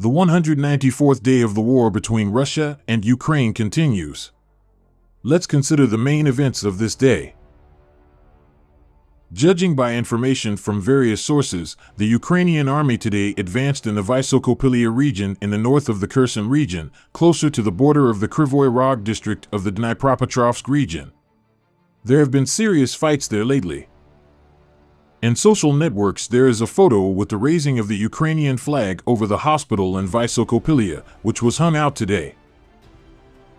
The 194th day of the war between Russia and Ukraine continues. Let's consider the main events of this day. Judging by information from various sources, the Ukrainian army today advanced in the Vysokopilya region in the north of the Kherson region, closer to the border of the Kryvyi Rog district of the Dnipropetrovsk region. There have been serious fights there lately. In social networks, there is a photo with the raising of the Ukrainian flag over the hospital in Vysokopilya, which was hung out today.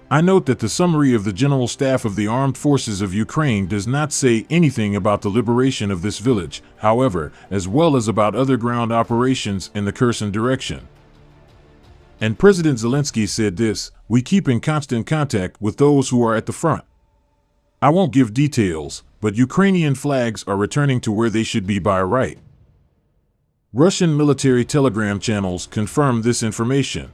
I note that the summary of the General Staff of the Armed Forces of Ukraine does not say anything about the liberation of this village, however, as well as about other ground operations in the Kherson direction. And President Zelensky said this: "We keep in constant contact with those who are at the front." I won't give details, but Ukrainian flags are returning to where they should be by right. Russian military telegram channels confirm this information.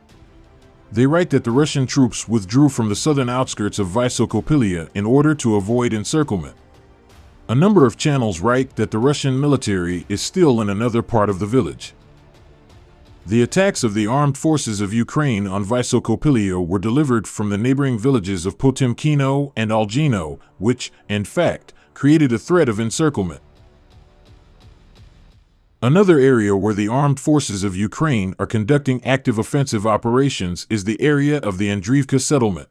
They write that the Russian troops withdrew from the southern outskirts of Vysokopilya in order to avoid encirclement. A number of channels write that the Russian military is still in another part of the village. The attacks of the armed forces of Ukraine on Vysokopilya were delivered from the neighboring villages of Potemkino and Algino, which, in fact, created a threat of encirclement. Another area where the armed forces of Ukraine are conducting active offensive operations is the area of the Andriivka settlement.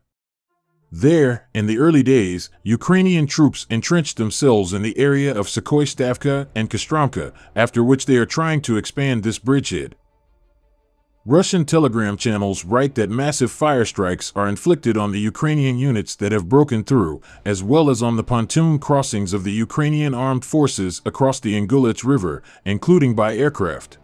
There, in the early days, Ukrainian troops entrenched themselves in the area of Sukhoi-Stavka and Kostromka, after which they are trying to expand this bridgehead. Russian telegram channels write that massive fire strikes are inflicted on the Ukrainian units that have broken through, as well as on the pontoon crossings of the Ukrainian armed forces across the Ingulets River, including by aircraft.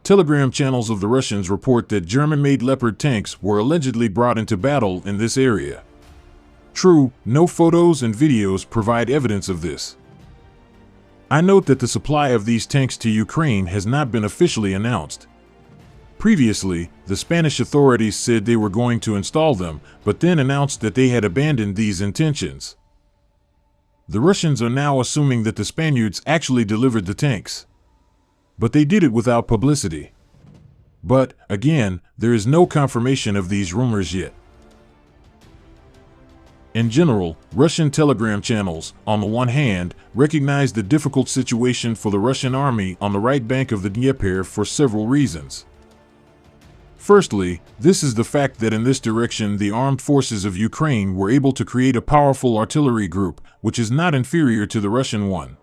Telegram channels of the Russians report that German-made Leopard tanks were allegedly brought into battle in this area. True, no photos and videos provide evidence of this. I note that the supply of these tanks to Ukraine has not been officially announced. Previously, the Spanish authorities said they were going to install them, but then announced that they had abandoned these intentions. The Russians are now assuming that the Spaniards actually delivered the tanks. But they did it without publicity. But, again, there is no confirmation of these rumors yet. In general, Russian telegram channels, on the one hand, recognize the difficult situation for the Russian army on the right bank of the Dnieper for several reasons. Firstly, this is the fact that in this direction the armed forces of Ukraine were able to create a powerful artillery group, which is not inferior to the Russian one.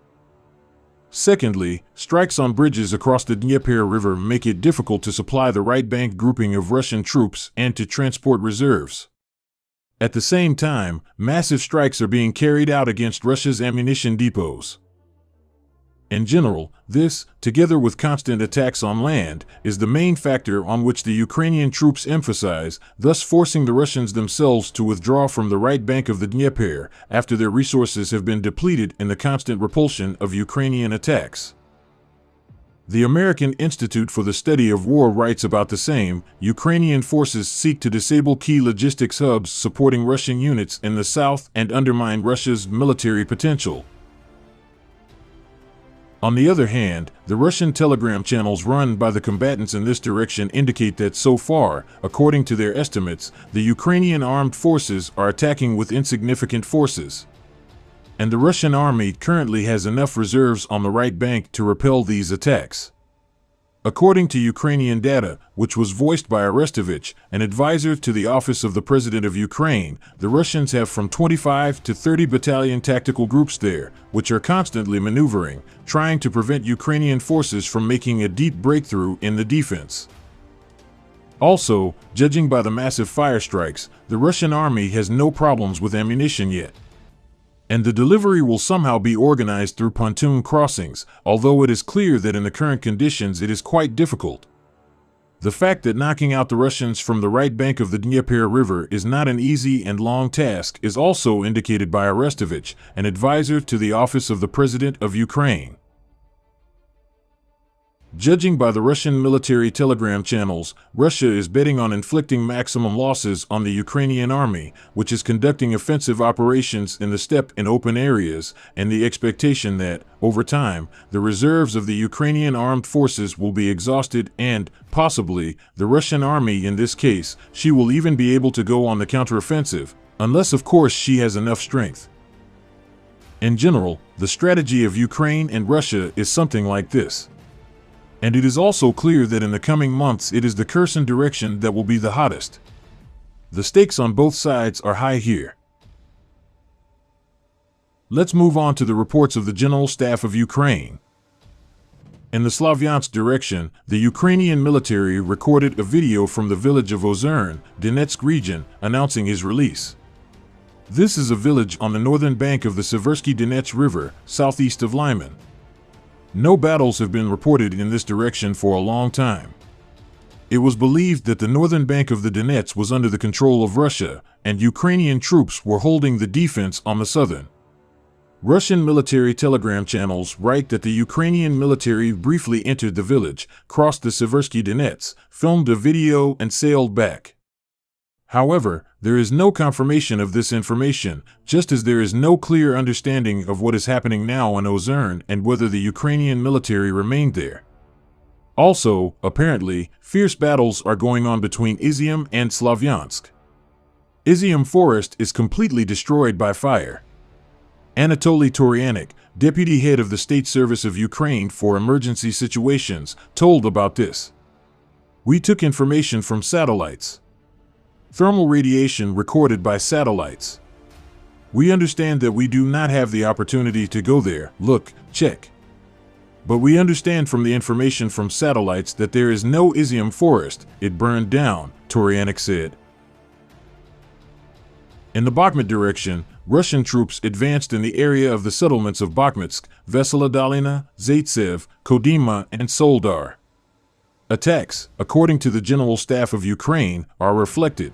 Secondly, strikes on bridges across the Dnieper River make it difficult to supply the right bank grouping of Russian troops and to transport reserves. At the same time, massive strikes are being carried out against Russia's ammunition depots. In general, this, together with constant attacks on land, is the main factor on which the Ukrainian troops emphasize, thus forcing the Russians themselves to withdraw from the right bank of the Dnieper after their resources have been depleted in the constant repulsion of Ukrainian attacks. The American Institute for the Study of War writes about the same. Ukrainian forces seek to disable key logistics hubs supporting Russian units in the south and undermine Russia's military potential. On the other hand, the Russian telegram channels run by the combatants in this direction indicate that so far, according to their estimates, the Ukrainian armed forces are attacking with insignificant forces. And the Russian army currently has enough reserves on the right bank to repel these attacks. According to Ukrainian data, which was voiced by Arestovich, an advisor to the Office of the President of Ukraine, the Russians have from 25 to 30 battalion tactical groups there, which are constantly maneuvering, trying to prevent Ukrainian forces from making a deep breakthrough in the defense. Also, judging by the massive fire strikes, the Russian army has no problems with ammunition yet. And the delivery will somehow be organized through pontoon crossings, although it is clear that in the current conditions it is quite difficult. The fact that knocking out the Russians from the right bank of the Dnieper River is not an easy and long task is also indicated by Arestovich, an advisor to the Office of the President of Ukraine. Judging by the Russian military telegram channels, Russia is betting on inflicting maximum losses on the Ukrainian army, which is conducting offensive operations in the steppe and open areas, and the expectation that, over time, the reserves of the Ukrainian armed forces will be exhausted and, possibly, the Russian army in this case, she will even be able to go on the counteroffensive, unless of course she has enough strength. In general, the strategy of Ukraine and Russia is something like this. And it is also clear that in the coming months it is the Kherson direction that will be the hottest. The stakes on both sides are high here. Let's move on to the reports of the General Staff of Ukraine. In the Slavyansk direction, the Ukrainian military recorded a video from the village of Ozern, Donetsk region, announcing his release. This is a village on the northern bank of the Seversky Donets River, southeast of Lyman. No battles have been reported in this direction for a long time. It was believed that the northern bank of the Donets was under the control of Russia, and Ukrainian troops were holding the defense on the southern. Russian military telegram channels write that the Ukrainian military briefly entered the village, crossed the Seversky Donets, filmed a video and sailed back. However, there is no confirmation of this information, just as there is no clear understanding of what is happening now in Ozern and whether the Ukrainian military remained there. Also, apparently, fierce battles are going on between Izium and Slavyansk. Izium Forest is completely destroyed by fire. Anatoly Toryanik, deputy head of the State Service of Ukraine for Emergency Situations, told about this. We took information from satellites. Thermal radiation recorded by satellites. We understand that we do not have the opportunity to go there, look, check. But we understand from the information from satellites that there is no Izium forest, it burned down, Toryanik said. In the Bakhmut direction, Russian troops advanced in the area of the settlements of Bakhmutsk, Vesela Dolina, Zaitsev, Kodyma, and Soldar. Attacks, according to the General Staff of Ukraine, are reflected.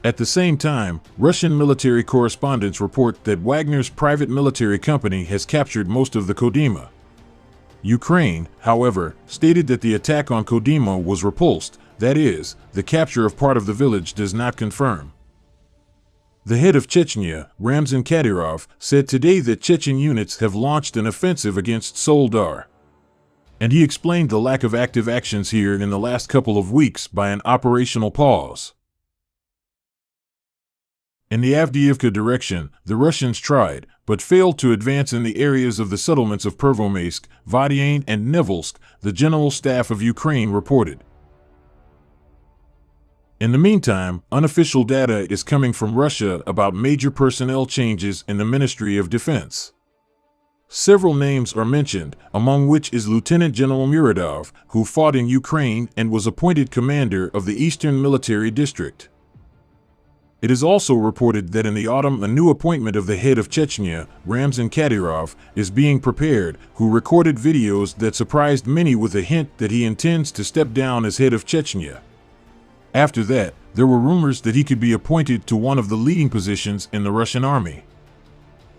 At the same time, Russian military correspondents report that Wagner's private military company has captured most of the Kodyma. Ukraine, however, stated that the attack on Kodyma was repulsed, that is, the capture of part of the village does not confirm. The head of Chechnya, Ramzan Kadyrov, said today that Chechen units have launched an offensive against Soldar. And he explained the lack of active actions here in the last couple of weeks by an operational pause. In the Avdiivka direction, the Russians tried, but failed to advance in the areas of the settlements of Pervomaysk, Vadiane, and Nevelsk, the General Staff of Ukraine reported. In the meantime, unofficial data is coming from Russia about major personnel changes in the Ministry of Defense. Several names are mentioned, among which is Lieutenant General Muradov, who fought in Ukraine and was appointed commander of the Eastern Military District. It is also reported that in the autumn a new appointment of the head of Chechnya, Ramzan Kadyrov, is being prepared, who recorded videos that surprised many with a hint that he intends to step down as head of Chechnya. After that, there were rumors that he could be appointed to one of the leading positions in the Russian army.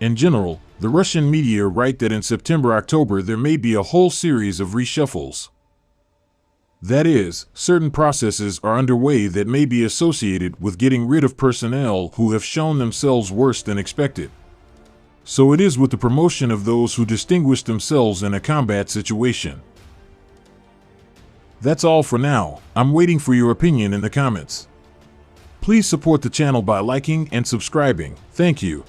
In general, the Russian media write that in September-October there may be a whole series of reshuffles. That is, certain processes are underway that may be associated with getting rid of personnel who have shown themselves worse than expected. So it is with the promotion of those who distinguish themselves in a combat situation. That's all for now. I'm waiting for your opinion in the comments. Please support the channel by liking and subscribing. Thank you.